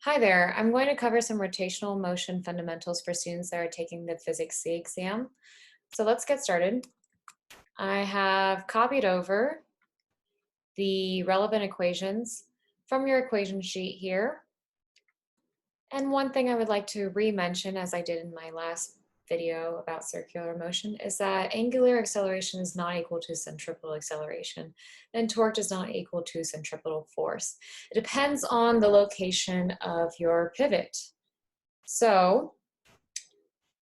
Hi there, I'm going to cover some rotational motion fundamentals for students that are taking the Physics C exam. So let's get started. I have copied over the relevant equations from your equation sheet here. And one thing I would like to re-mention, as I did in my last video about circular motion, is that angular acceleration is not equal to centripetal acceleration, and torque is not equal to centripetal force. It depends on the location of your pivot. So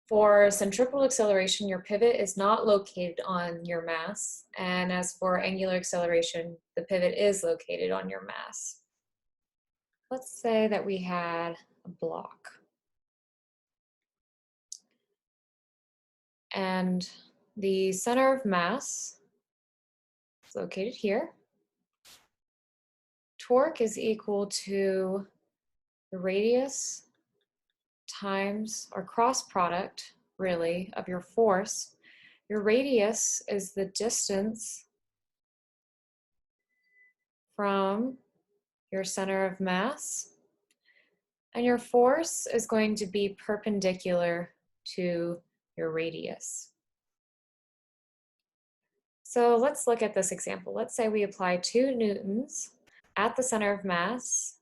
for centripetal acceleration, your pivot is not located on your mass. And as for angular acceleration, the pivot is located on your mass. Let's say that we had a block. And the center of mass is located here. Torque is equal to the radius times, or cross product, really, of your force. Your radius is the distance from your center of mass, and your force is going to be perpendicular to your radius. So let's look at this example. Let's say we apply 2 newtons at the center of mass,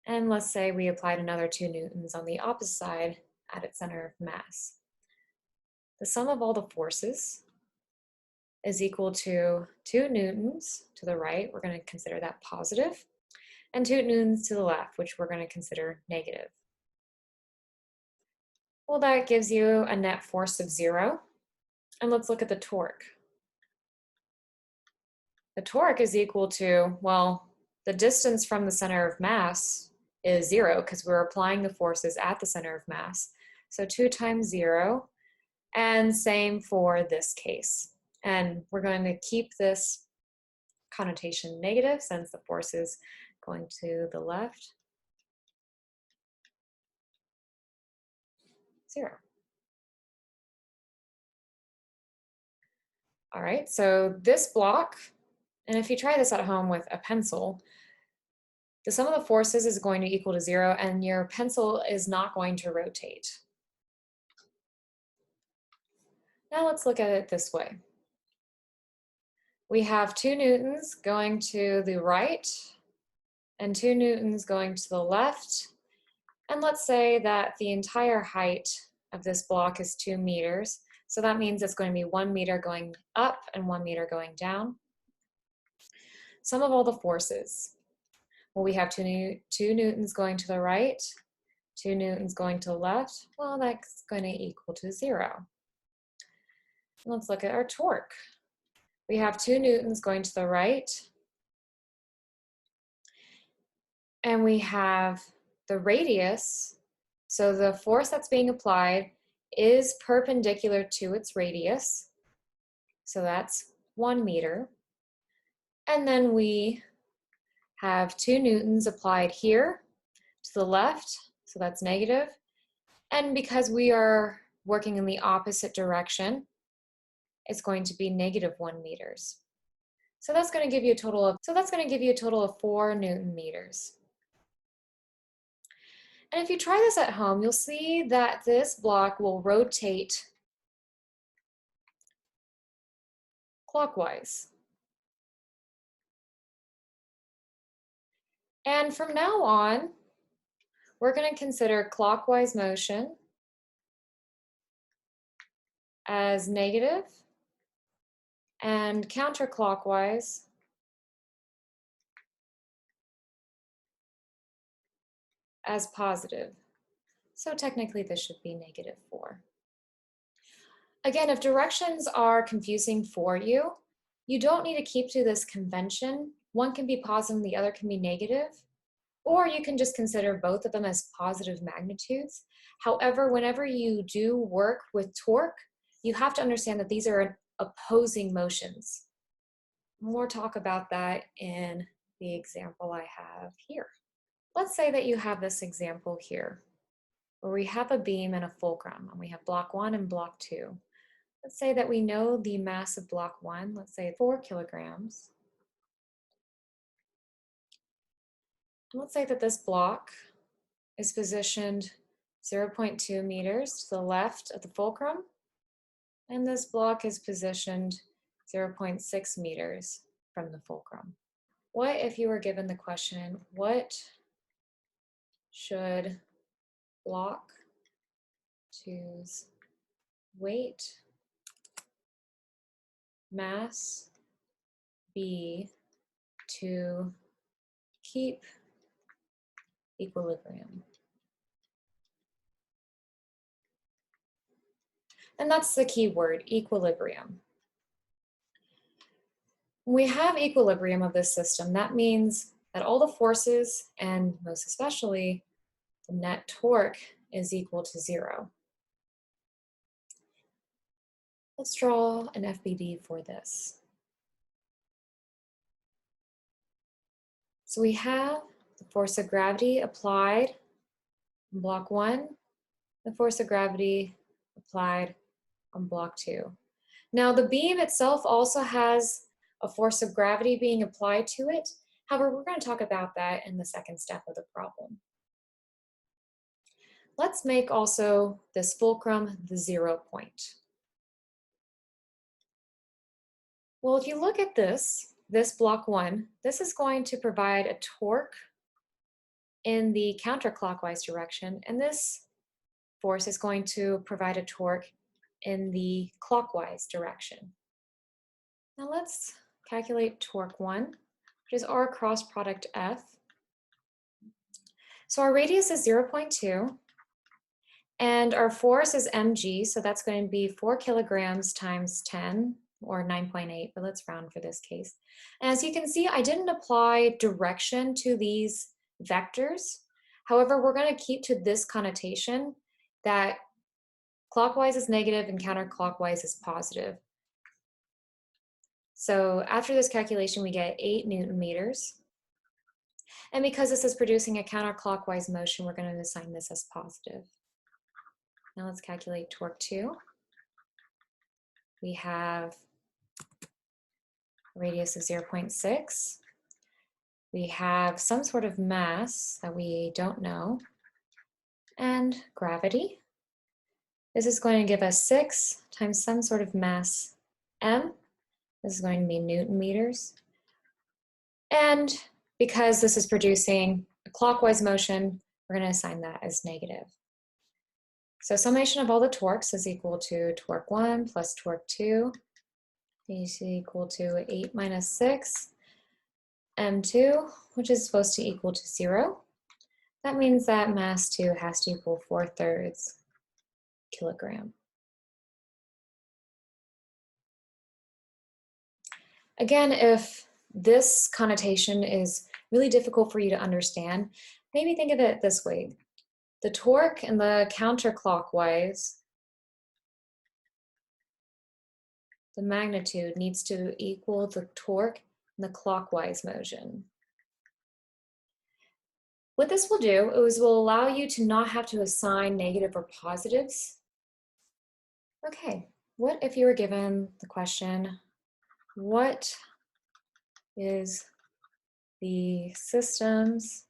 and let's say we applied another 2 newtons on the opposite side at its center of mass. The sum of all the forces is equal to 2 newtons to the right, we're going to consider that positive, and 2 newtons to the left, which we're going to consider negative. Well, that gives you a net force of 0. And let's look at the torque. The torque is equal to, well, the distance from the center of mass is 0 because we're applying the forces at the center of mass. So 2 times 0, and same for this case. And we're going to keep this connotation negative since the force is going to the left. 0. All right, so this block, and if you try this at home with a pencil, the sum of the forces is going to equal to 0, and your pencil is not going to rotate. Now let's look at it this way. We have 2 newtons going to the right and 2 newtons going to the left. And let's say that the entire height of this block is 2 meters. So that means it's going to be 1 meter going up and 1 meter going down. Sum of all the forces. Well, we have 2 newtons going to the right, 2 newtons going to the left. Well, that's going to equal to 0. Let's look at our torque. We have 2 newtons going to the right, and we have the radius. So the force that's being applied is perpendicular to its radius. So that's 1 meter. And then we have 2 newtons applied here to the left, so that's negative. And because we are working in the opposite direction, it's going to be negative 1 meters. So that's going to give you a total of 4 Newton meters. And if you try this at home, you'll see that this block will rotate clockwise. And from now on, we're going to consider clockwise motion as negative and counterclockwise as positive. So technically this should be negative 4. Again, if directions are confusing for you, you don't need to keep to this convention. One can be positive and the other can be negative, or you can just consider both of them as positive magnitudes. However, whenever you do work with torque, you have to understand that these are opposing motions. More talk about that in the example I have here. Let's say that you have this example here, where we have a beam and a fulcrum, and we have block 1 and block 2. Let's say that we know the mass of block 1, let's say 4 kilograms. Let's say that this block is positioned 0.2 meters to the left of the fulcrum, and this block is positioned 0.6 meters from the fulcrum. What if you were given the question, what should block 2's weight, mass be to keep equilibrium? And that's the key word, equilibrium. When we have equilibrium of this system, that means that all the forces, and most especially the net torque, is equal to 0. Let's draw an FBD for this. So we have the force of gravity applied on block 1, the force of gravity applied on block 2. Now the beam itself also has a force of gravity being applied to it. However, we're going to talk about that in the second step of the problem. Let's make also this fulcrum the 0 point. Well, if you look at this block 1, this is going to provide a torque in the counterclockwise direction, and this force is going to provide a torque in the clockwise direction. Now let's calculate torque 1, which is R cross product F. So our radius is 0.2, and our force is mg, so that's going to be 4 kilograms times 10, or 9.8, but let's round for this case. And as you can see, I didn't apply direction to these vectors. However, we're going to keep to this connotation that clockwise is negative and counterclockwise is positive. So after this calculation, we get 8 Newton meters. And because this is producing a counterclockwise motion, we're going to assign this as positive. Now let's calculate torque 2. We have a radius of 0.6. We have some sort of mass that we don't know, and gravity. This is going to give us 6 times some sort of mass m. This is going to be Newton meters. And because this is producing a clockwise motion, we're going to assign that as negative. So summation of all the torques is equal to torque 1 plus torque 2 is equal to 8 minus 6 m2, which is supposed to equal to 0. That means that mass 2 has to equal 4/3 kilogram. Again, if this connotation is really difficult for you to understand, maybe think of it this way. The torque in the counterclockwise, the magnitude needs to equal the torque in the clockwise motion. What this will do is will allow you to not have to assign negative or positives. Okay, what if you were given the question, what is the system's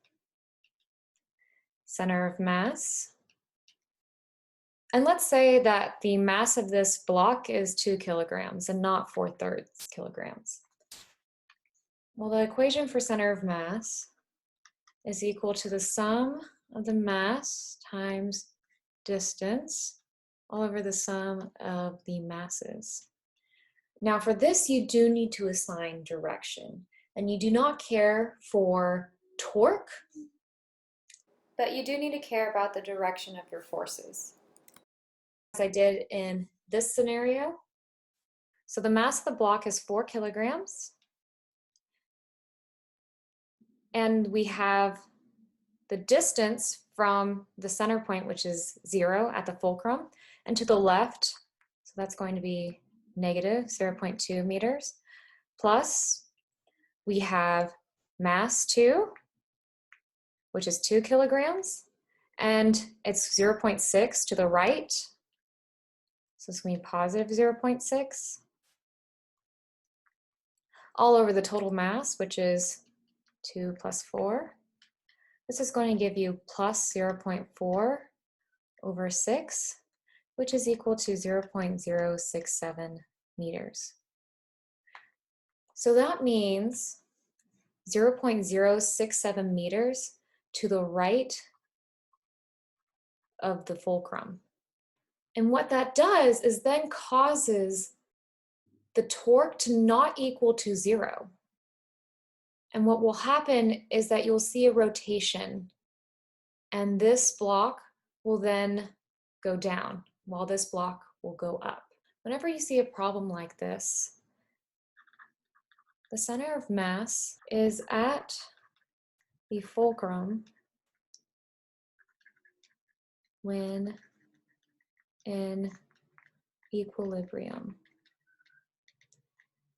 center of mass? And let's say that the mass of this block is 2 kilograms and not 4/3 kilograms. Well, the equation for center of mass is equal to the sum of the mass times distance all over the sum of the masses. Now for this, you do need to assign direction, and you do not care for torque, but you do need to care about the direction of your forces. As I did in this scenario. So the mass of the block is 4 kilograms. And we have the distance from the center point, which is 0 at the fulcrum, and to the left, so that's going to be negative 0.2 meters, plus we have mass 2, which is 2 kilograms, and it's 0.6 to the right. So it's going to be positive 0.6 all over the total mass, which is 2 plus 4. This is going to give you plus 0.4 over 6, which is equal to 0.067 meters. So that means 0.067 meters to the right of the fulcrum. And what that does is then causes the torque to not equal to 0. And what will happen is that you'll see a rotation, and this block will then go down while this block will go up. Whenever you see a problem like this, the center of mass is at the fulcrum when in equilibrium.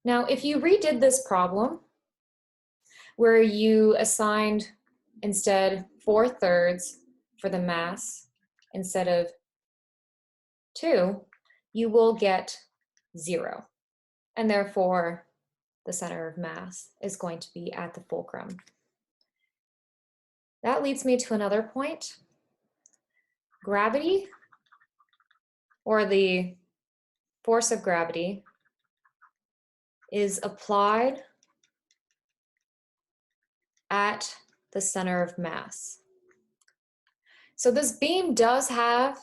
Now, if you redid this problem, where you assigned instead 4/3 for the mass instead of 2, you will get 0. And therefore, the center of mass is going to be at the fulcrum. That leads me to another point. Gravity, or the force of gravity, is applied at the center of mass. So this beam does have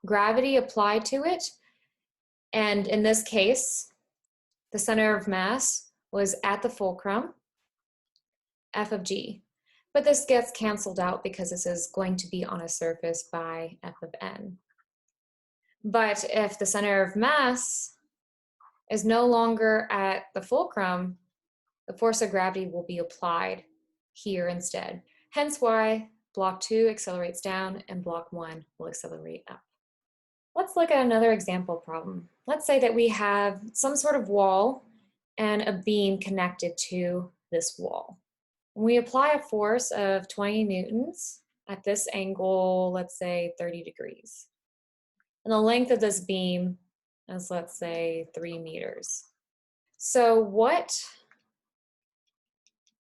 gravity applied to it, and in this case, the center of mass was at the fulcrum, F of G. But this gets canceled out because this is going to be on a surface by F of N. But if the center of mass is no longer at the fulcrum, the force of gravity will be applied here instead. Hence why block 2 accelerates down and block 1 will accelerate up. Let's look at another example problem. Let's say that we have some sort of wall and a beam connected to this wall. We apply a force of 20 newtons at this angle, let's say 30 degrees. And the length of this beam is, let's say, 3 meters. So what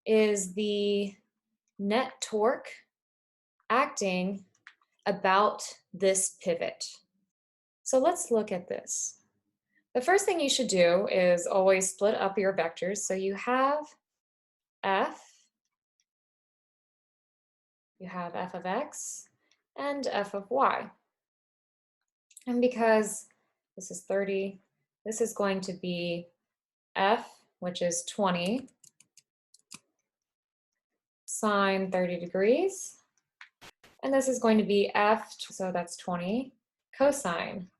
is the net torque acting about this pivot? So let's look at this. The first thing you should do is always split up your vectors. So you have F, you have F of X, and F of Y. And because this is 30, this is going to be F, which is 20, sine 30 degrees. And this is going to be F, so that's 20, cosine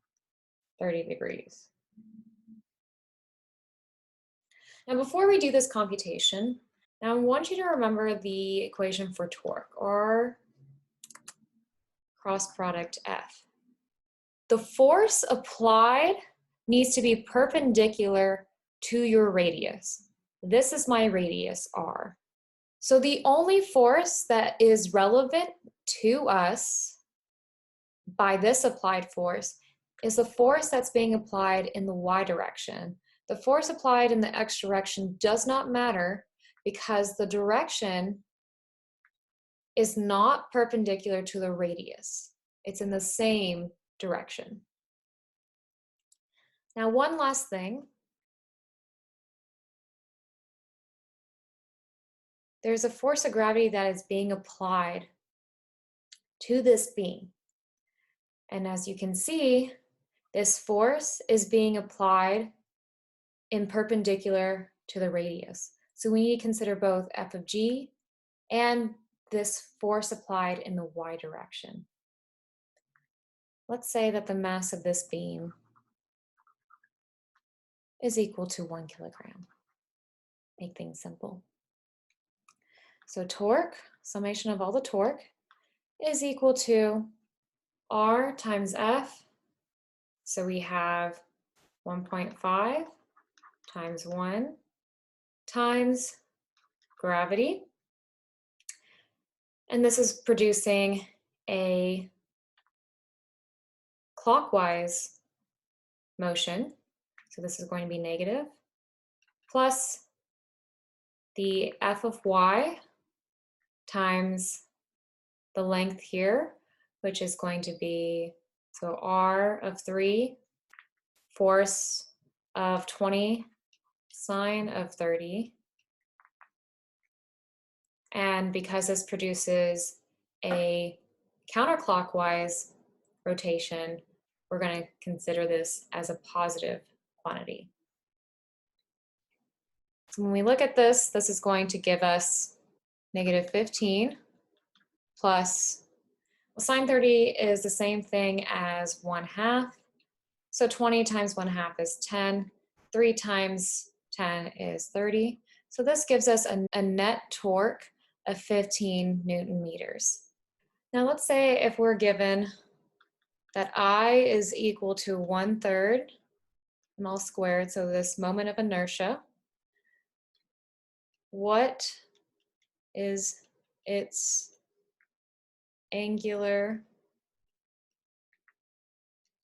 30 degrees. Now, before we do this computation, now I want you to remember the equation for torque, or cross product F. The force applied needs to be perpendicular to your radius. This is my radius, R. So the only force that is relevant to us by this applied force is the force that's being applied in the Y direction. The force applied in the X direction does not matter because the direction is not perpendicular to the radius. It's in the same direction. Now, one last thing. There's a force of gravity that is being applied to this beam. And as you can see, this force is being applied in perpendicular to the radius. So we need to consider both F of G and this force applied in the Y direction. Let's say that the mass of this beam is equal to 1 kilogram. Make things simple. So torque, summation of all the torque, is equal to R times F. So we have 1.5 times 1 times gravity. And this is producing a clockwise motion. So this is going to be negative, plus the F of Y times the length here, which is going to be, so R of 3, force of 20, sine of 30. And because this produces a counterclockwise rotation, we're going to consider this as a positive quantity. So when we look at this, this is going to give us negative 15 plus, well, sine 30 is the same thing as 1/2. So 20 times 1/2 is 10. 3 times 10 is 30. So this gives us a net torque of 15 Newton meters. Now let's say if we're given that I is equal to 1/3 ml squared, so this moment of inertia, what is its angular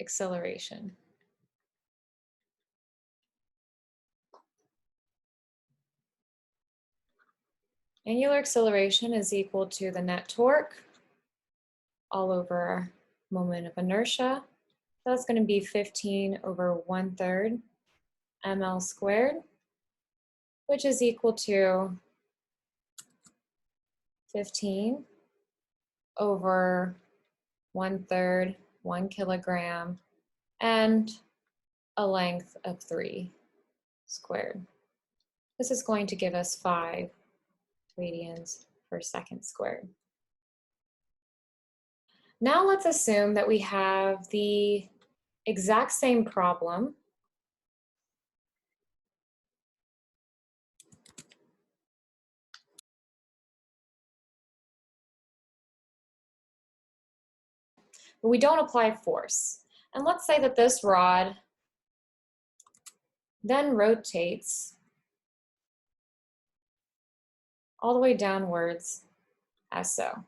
acceleration? Angular acceleration is equal to the net torque all over moment of inertia. That's going to be 15 over 1/3 ml squared, which is equal to 15 over 1/3, 1 kilogram, and a length of 3 squared. This is going to give us 5 radians per second squared. Now let's assume that we have the exact same problem but we don't apply force. And let's say that this rod then rotates all the way downwards as so.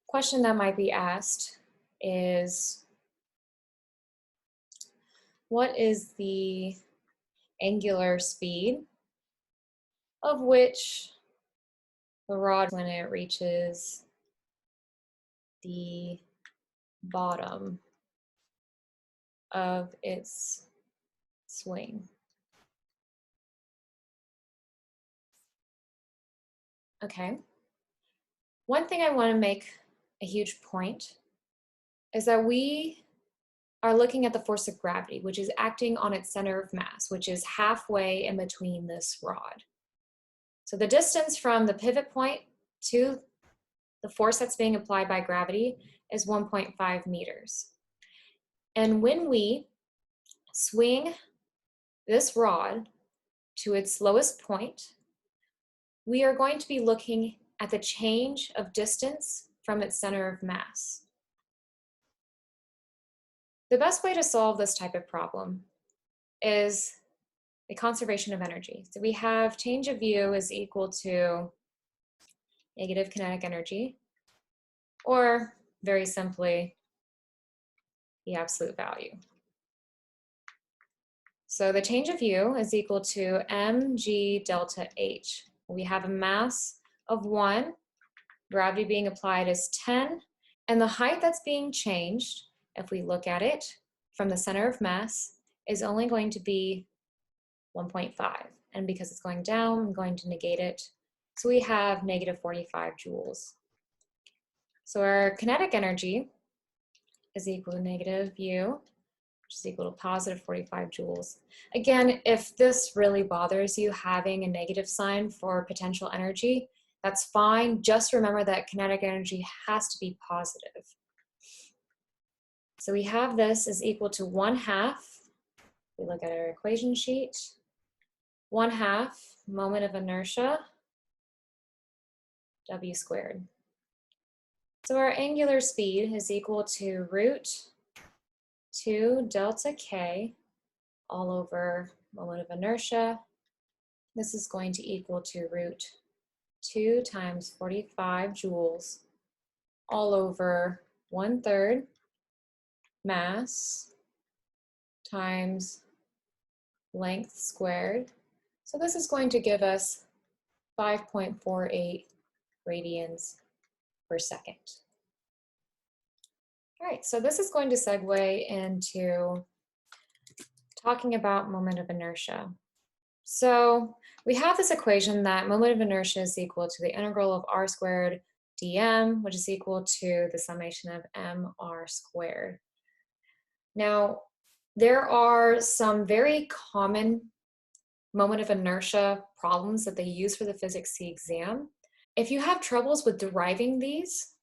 Question that might be asked is, what is the angular speed of which the rod when it reaches the bottom of its swing? Okay. One thing I want to make a huge point is that we are looking at the force of gravity, which is acting on its center of mass, which is halfway in between this rod. So the distance from the pivot point to the force that's being applied by gravity is 1.5 meters. And when we swing this rod to its lowest point, we are going to be looking at the change of distance from its center of mass. The best way to solve this type of problem is the conservation of energy. So we have change of u is equal to negative kinetic energy, or very simply, the absolute value. So the change of u is equal to mg delta h. We have a mass of 1, gravity being applied is 10, and the height that's being changed, if we look at it from the center of mass, is only going to be 1.5. And because it's going down, I'm going to negate it. So we have negative 45 joules. So our kinetic energy is equal to negative u, which is equal to positive 45 joules. Again, if this really bothers you, having a negative sign for potential energy, that's fine. Just remember that kinetic energy has to be positive. So we have this is equal to 1/2. We look at our equation sheet. 1/2 moment of inertia, w squared. So our angular speed is equal to root 2 delta k all over moment of inertia. This is going to equal to root 2 times 45 joules all over 1/3 mass times length squared. So this is going to give us 5.48 radians per second. All right, so this is going to segue into talking about moment of inertia. So we have this equation that moment of inertia is equal to the integral of r squared dm, which is equal to the summation of mr squared. Now, there are some very common moment of inertia problems that they use for the Physics C exam. If you have troubles with deriving these,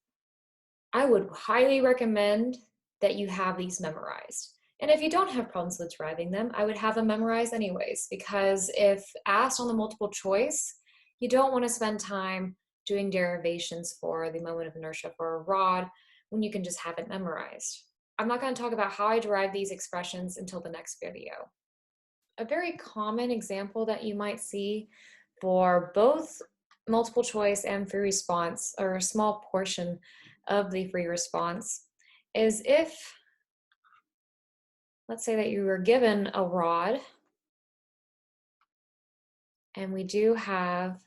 I would highly recommend that you have these memorized. And if you don't have problems with deriving them, I would have them memorized anyways, because if asked on the multiple choice, you don't want to spend time doing derivations for the moment of inertia for a rod when you can just have it memorized. I'm not going to talk about how I derive these expressions until the next video. A very common example that you might see for both multiple choice and free response, or a small portion of the free response, is if, let's say that you were given a rod, and we do have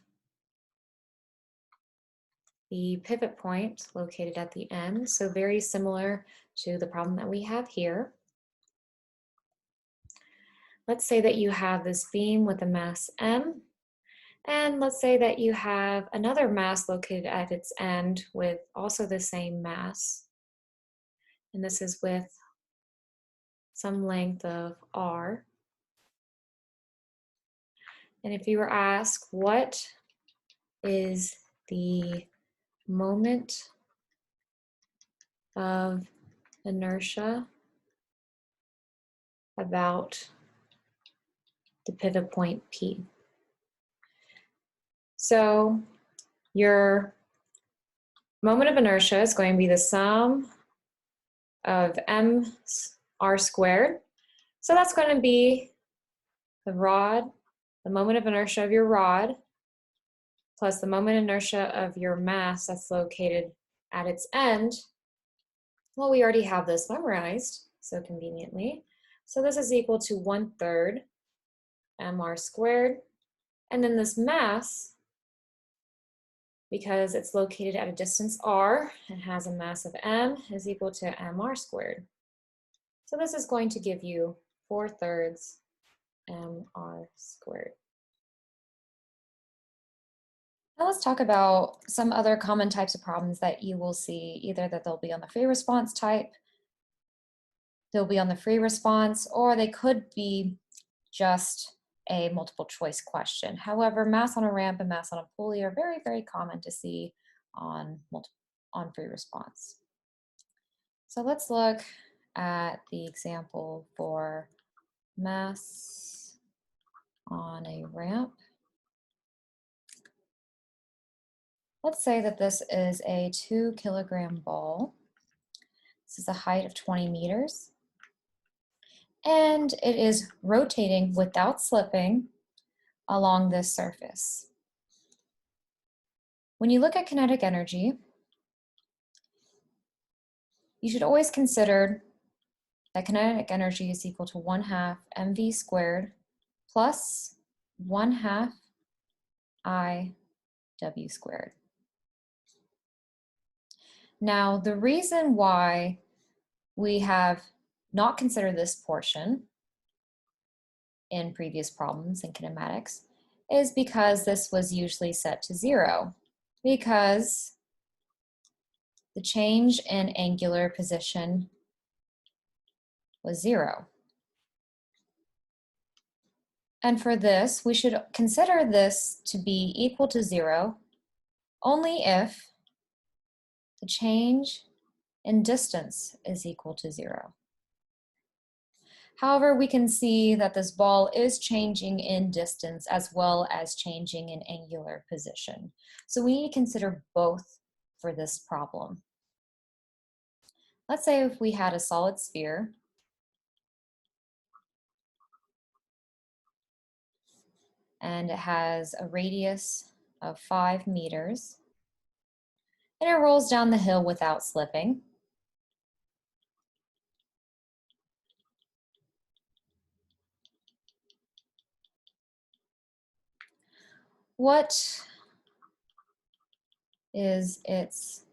the pivot point located at the end, so very similar to the problem that we have here. Let's say that you have this beam with a mass m, and let's say that you have another mass located at its end with also the same mass. And this is with some length of r. And if you were asked, what is the moment of inertia about the pivot point P? So your moment of inertia is going to be the sum of mr squared. So that's going to be the rod, the moment of inertia of your rod, plus the moment of inertia of your mass that's located at its end. Well, we already have this memorized, so conveniently. So this is equal to 1/3 mr squared. And then this mass, because it's located at a distance r and has a mass of m, is equal to mr squared. So this is going to give you 4/3 mr squared. Now let's talk about some other common types of problems that you will see, either that they'll be on the free response type, they'll be on the free response, or they could be just a multiple choice question. However, mass on a ramp and mass on a pulley are very, very common to see on free response. So let's look at the example for mass on a ramp. Let's say that this is a 2-kilogram ball. This is a height of 20 meters. And it is rotating without slipping along this surface. When you look at kinetic energy, you should always consider that kinetic energy is equal to 1/2 mv squared plus 1/2 iw squared. Now, the reason why we have not considered this portion in previous problems in kinematics is because this was usually set to 0, because the change in angular position was 0. And for this, we should consider this to be equal to 0 only if the change in distance is equal to 0. However, we can see that this ball is changing in distance as well as changing in angular position. So we need to consider both for this problem. Let's say if we had a solid sphere, and it has a radius of 5 meters, and it rolls down the hill without slipping. What is its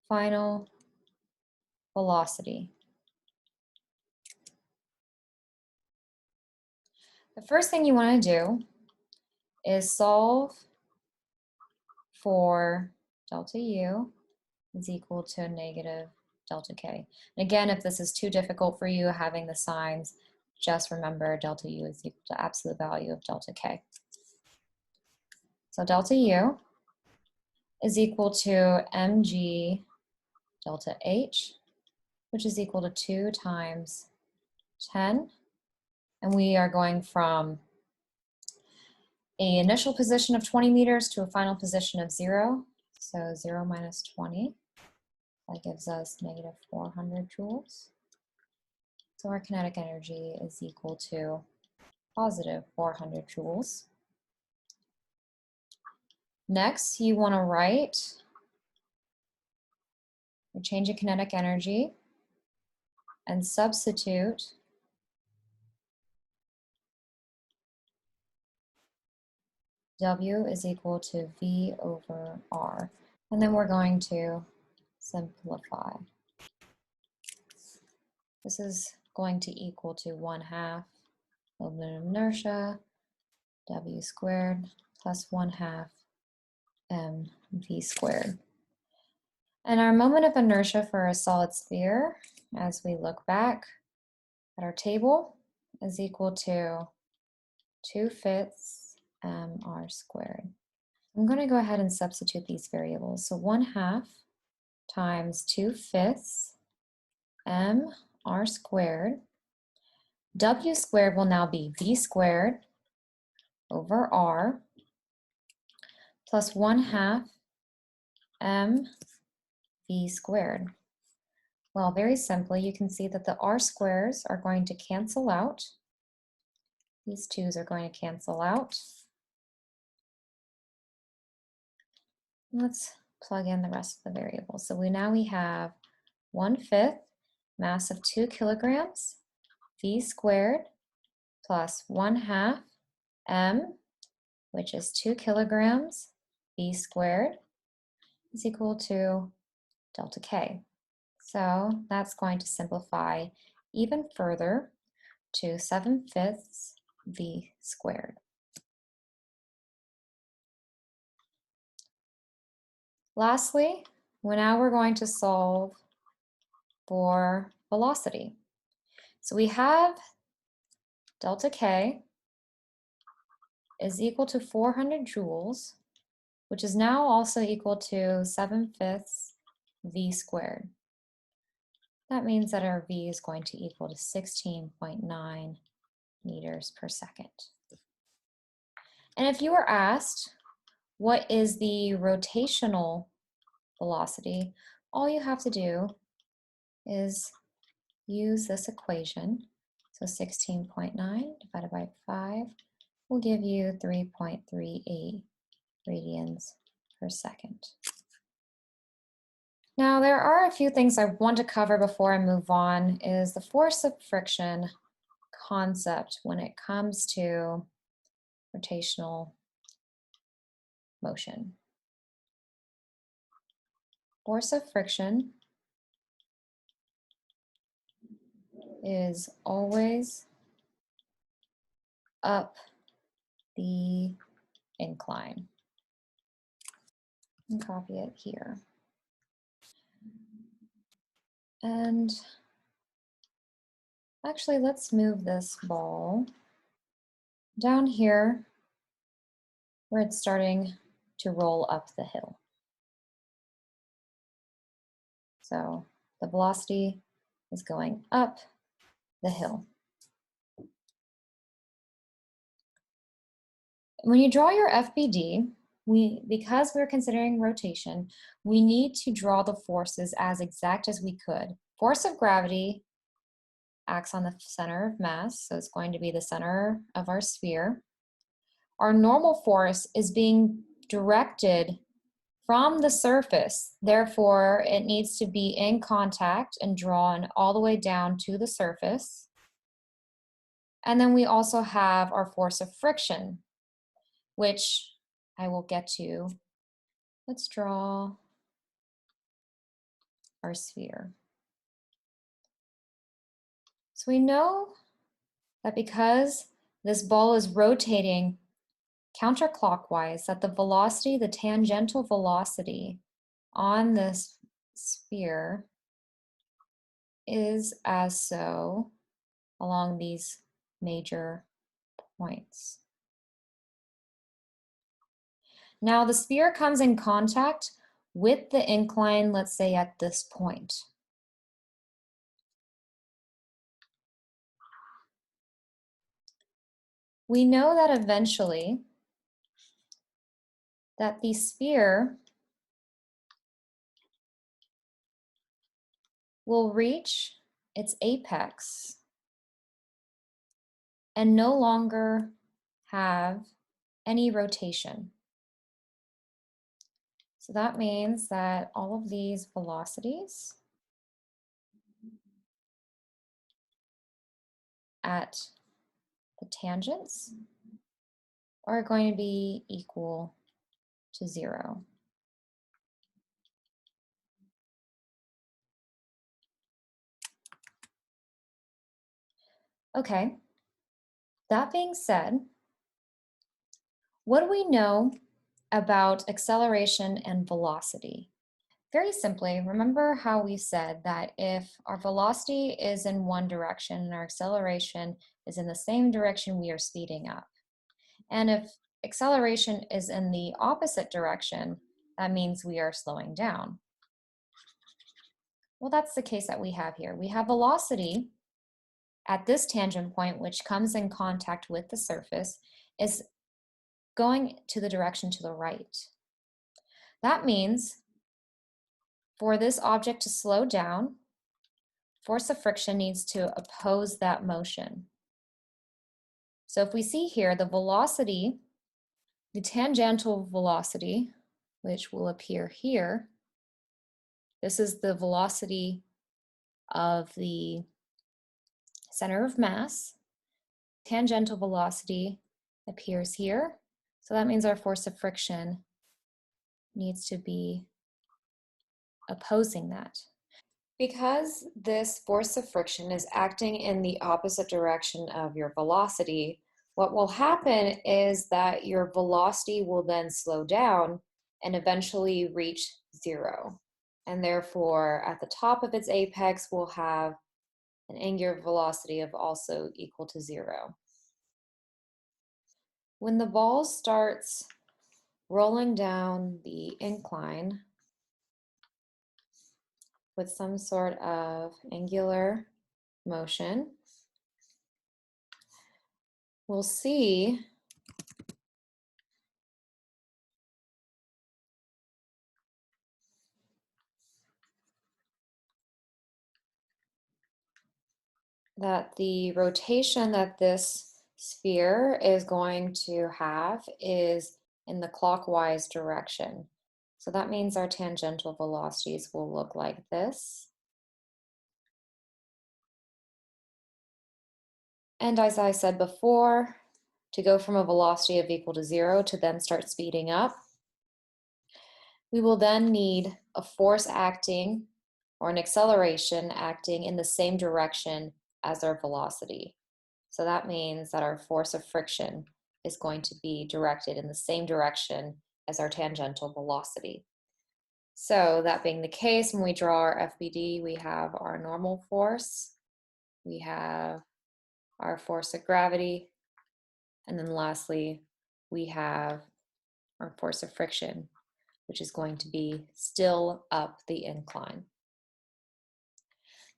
final velocity. The first thing you want to do is solve for delta U is equal to negative delta K. And again, if this is too difficult for you having the signs, just remember delta U is equal to absolute value of delta K. So delta U is equal to mg delta H, which is equal to 2 times 10. And we are going from an initial position of 20 meters to a final position of 0. So 0 minus 20, that gives us negative 400 joules. So our kinetic energy is equal to positive 400 joules. Next, you want to write your change in kinetic energy and substitute W is equal to V over R. And then we're going to simplify. This is going to equal to 1/2 moment of inertia, W squared, plus 1/2 mv squared. And our moment of inertia for a solid sphere, as we look back at our table, is equal to 2/5 mr squared. I'm going to go ahead and substitute these variables. So 1/2 times 2/5 mr squared. W squared will now be V squared over R plus 1/2 mv squared. Well, very simply, you can see that the R squares are going to cancel out. These 2's are going to cancel out. Let's plug in the rest of the variables. So we have 1/5 mass of 2 kilograms, V squared plus 1/2 m, which is 2 kilograms, V squared is equal to delta K. So that's going to simplify even further to 7/5 V squared. Lastly, now we're going to solve for velocity. So we have delta K is equal to 400 joules, which is now also equal to 7/5 V squared. That means that our V is going to equal to 16.9 meters per second. And if you were asked, what is the rotational velocity? All you have to do is use this equation. So 16.9 divided by 5 will give you 3.38 radians per second. Now, there are a few things I want to cover before I move on, is the force of friction concept when it comes to rotational motion. Force of friction is always up the incline. And copy it here. And actually, let's move this ball down here where it's starting to roll up the hill. So the velocity is going up the hill. When you draw your FBD, because we're considering rotation, we need to draw the forces as exact as we could. Force of gravity acts on the center of mass, so it's going to be the center of our sphere. Our normal force is being directed from the surface, therefore it needs to be in contact and drawn all the way down to the surface. And then we also have our force of friction, which I will get to let's draw our sphere. So we know that because this ball is rotating counterclockwise, that the velocity, the tangential velocity on this sphere is as so along these major points. Now the sphere comes in contact with the incline, let's say at this point. We know that eventually that the sphere will reach its apex and no longer have any rotation. So that means that all of these velocities at the tangents are going to be equal to 0. Okay, that being said, what do we know about acceleration and velocity? Very simply, remember how we said that if our velocity is in one direction and our acceleration is in the same direction, we are speeding up. And if acceleration is in the opposite direction, that means we are slowing down. Well, that's the case that we have here. We have velocity at this tangent point, which comes in contact with the surface, is going to the direction to the right. That means for this object to slow down, force of friction needs to oppose that motion. So if we see here, the velocity, the tangential velocity, which will appear here, this is the velocity of the center of mass. Tangential velocity appears here. So that means our force of friction needs to be opposing that. Because this force of friction is acting in the opposite direction of your velocity, what will happen is that your velocity will then slow down and eventually reach 0. And therefore, at the top of its apex, we'll have an angular velocity of also equal to 0. When the ball starts rolling down the incline with some sort of angular motion, we'll see that the rotation that this sphere is going to have is in the clockwise direction. So that means our tangential velocities will look like this. And as I said before, to go from a velocity of equal to 0 to then start speeding up, we will then need a force acting or an acceleration acting in the same direction as our velocity. So that means that our force of friction is going to be directed in the same direction as our tangential velocity. So that being the case, when we draw our FBD, we have our normal force, we have our force of gravity, and then lastly, we have our force of friction, which is going to be still up the incline.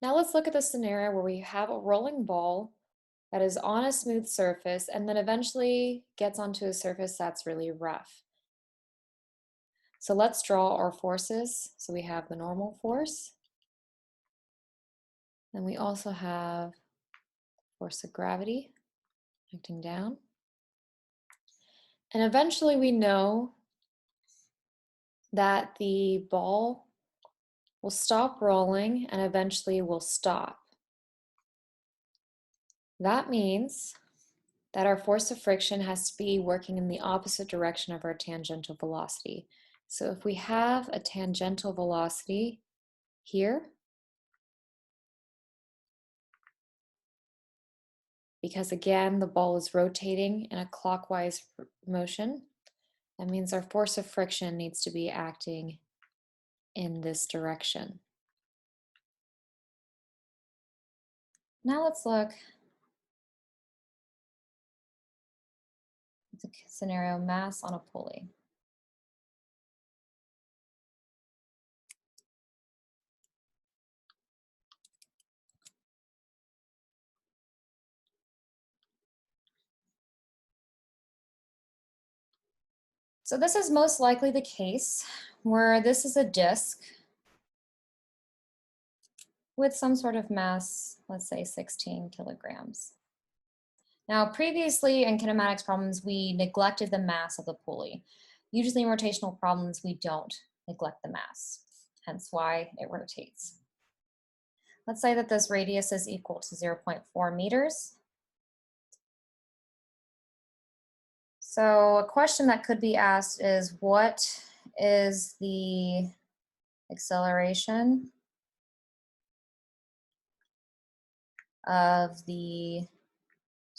Now let's look at the scenario where we have a rolling ball that is on a smooth surface and then eventually gets onto a surface that's really rough. So let's draw our forces. So we have the normal force, and we also have force of gravity acting down. And eventually we know that the ball will stop rolling and eventually will stop. That means that our force of friction has to be working in the opposite direction of our tangential velocity. So if we have a tangential velocity here, because again, the ball is rotating in a clockwise motion, that means our force of friction needs to be acting in this direction. Now let's look at the scenario mass on a pulley. So this is most likely the case where this is a disk with some sort of mass, let's say 16 kilograms. Now, previously in kinematics problems, we neglected the mass of the pulley. Usually in rotational problems, we don't neglect the mass, hence why it rotates. Let's say that this radius is equal to 0.4 meters. So a question that could be asked is, what is the acceleration of the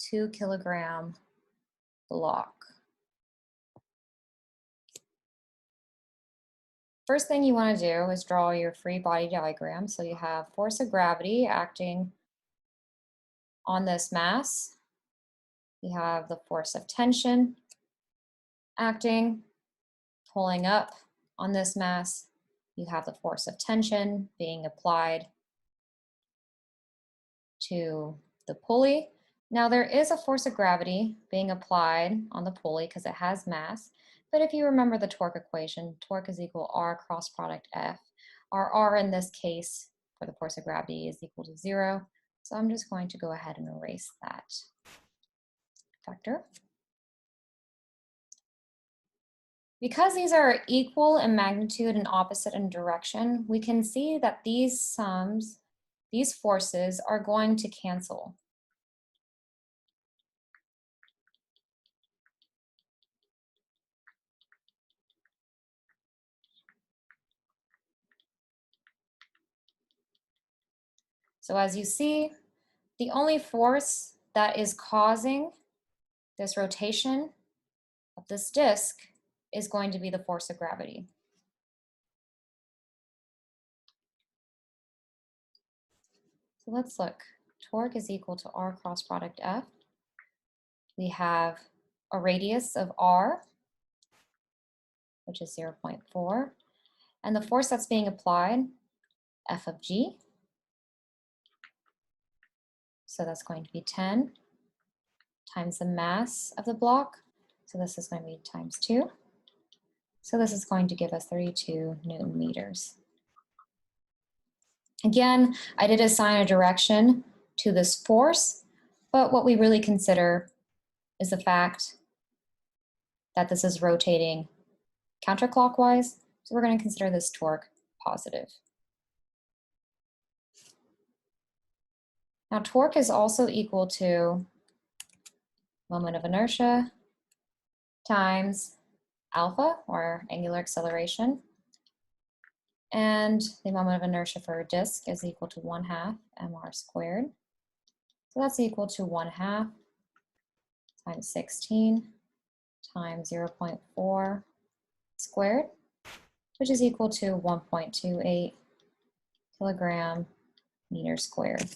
2 kilogram block? First thing you want to do is draw your free body diagram. So you have force of gravity acting on this mass. You have the force of tension acting, pulling up on this mass. You have the force of tension being applied to the pulley. Now there is a force of gravity being applied on the pulley because it has mass. But if you remember the torque equation, torque is equal R cross product F. Our R in this case for the force of gravity is equal to 0. So I'm just going to go ahead and erase that vector. Because these are equal in magnitude and opposite in direction, we can see that these sums, these forces are going to cancel. So as you see, the only force that is causing this rotation of this disk is going to be the force of gravity. So let's look. Torque is equal to R cross product F. We have a radius of R, which is 0.4, and the force that's being applied, F of G. So that's going to be 10 times the mass of the block. So this is going to be times 2. So this is going to give us 32 Newton meters. Again, I did assign a direction to this force, but what we really consider is the fact that this is rotating counterclockwise. So we're going to consider this torque positive. Now torque is also equal to moment of inertia times alpha, or angular acceleration. And the moment of inertia for a disk is equal to 1/2 mr squared. So that's equal to 1/2 times 16 times 0.4 squared, which is equal to 1.28 kilogram meter squared.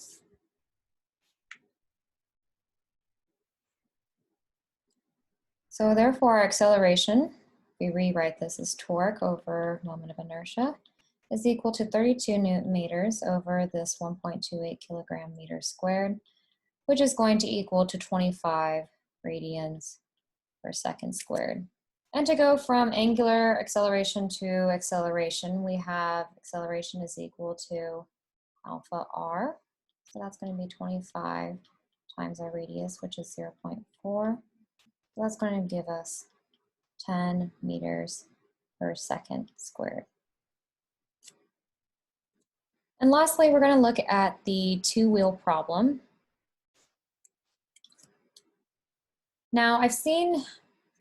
So therefore our acceleration, we rewrite this as torque over moment of inertia, is equal to 32 Newton meters over this 1.28 kilogram meters squared, which is going to equal to 25 radians per second squared. And to go from angular acceleration to acceleration, we have acceleration is equal to alpha r. So that's going to be 25 times our radius, which is 0.4. So that's going to give us 10 meters per second squared. And lastly, we're going to look at the two-wheel problem. Now, I've seen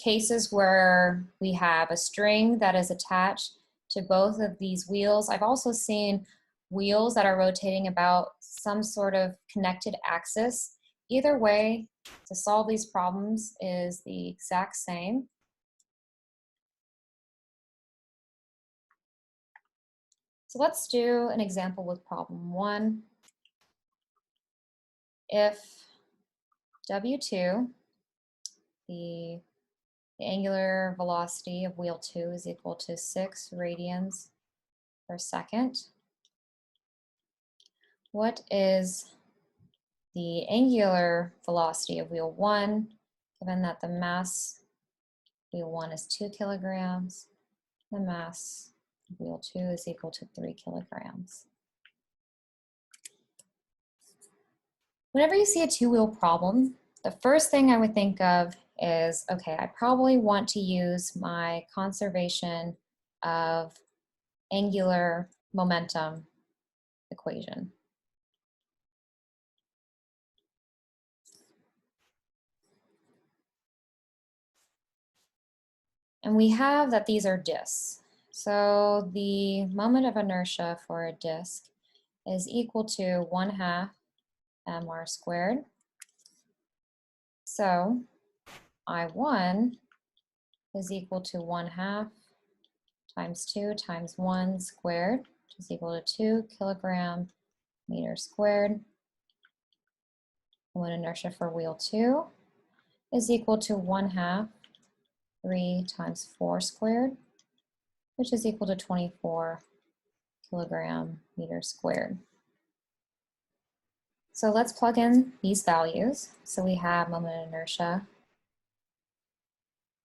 cases where we have a string that is attached to both of these wheels. I've also seen wheels that are rotating about some sort of connected axis. Either way, to solve these problems is the exact same. So let's do an example with problem 1. If W2, the angular velocity of wheel 2 is equal to 6 radians per second, what is the angular velocity of wheel 1, given that the mass of wheel 1 is 2 kilograms, the mass of wheel 2 is equal to 3 kilograms. Whenever you see a two-wheel problem, the first thing I would think of is, okay, I probably want to use my conservation of angular momentum equation. And we have that these are disks. So the moment of inertia for a disk is equal to 1/2 mr squared. So I1 is equal to 1/2 times 2 times 1 squared, which is equal to 2 kilogram meter squared. Moment inertia for wheel 2 is equal to 1/2 3 times 4 squared, which is equal to 24 kilogram meter squared. So let's plug in these values. So we have moment inertia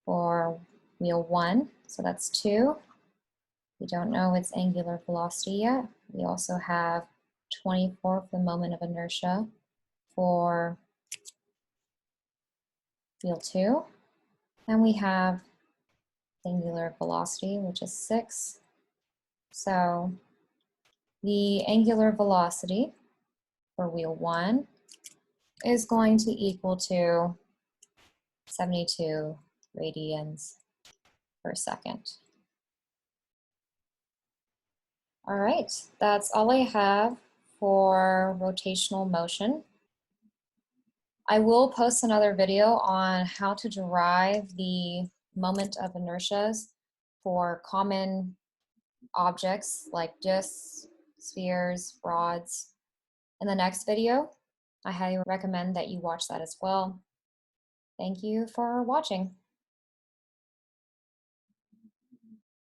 for wheel 1, so that's 2. We don't know its angular velocity yet. We also have 24 for the moment of inertia for wheel 2. And we have angular velocity, which is 6. So the angular velocity for wheel 1 is going to equal to 72 radians per second. All right, that's all I have for rotational motion. I will post another video on how to derive the moment of inertias for common objects like disks, spheres, rods in the next video. I highly recommend that you watch that as well. Thank you for watching.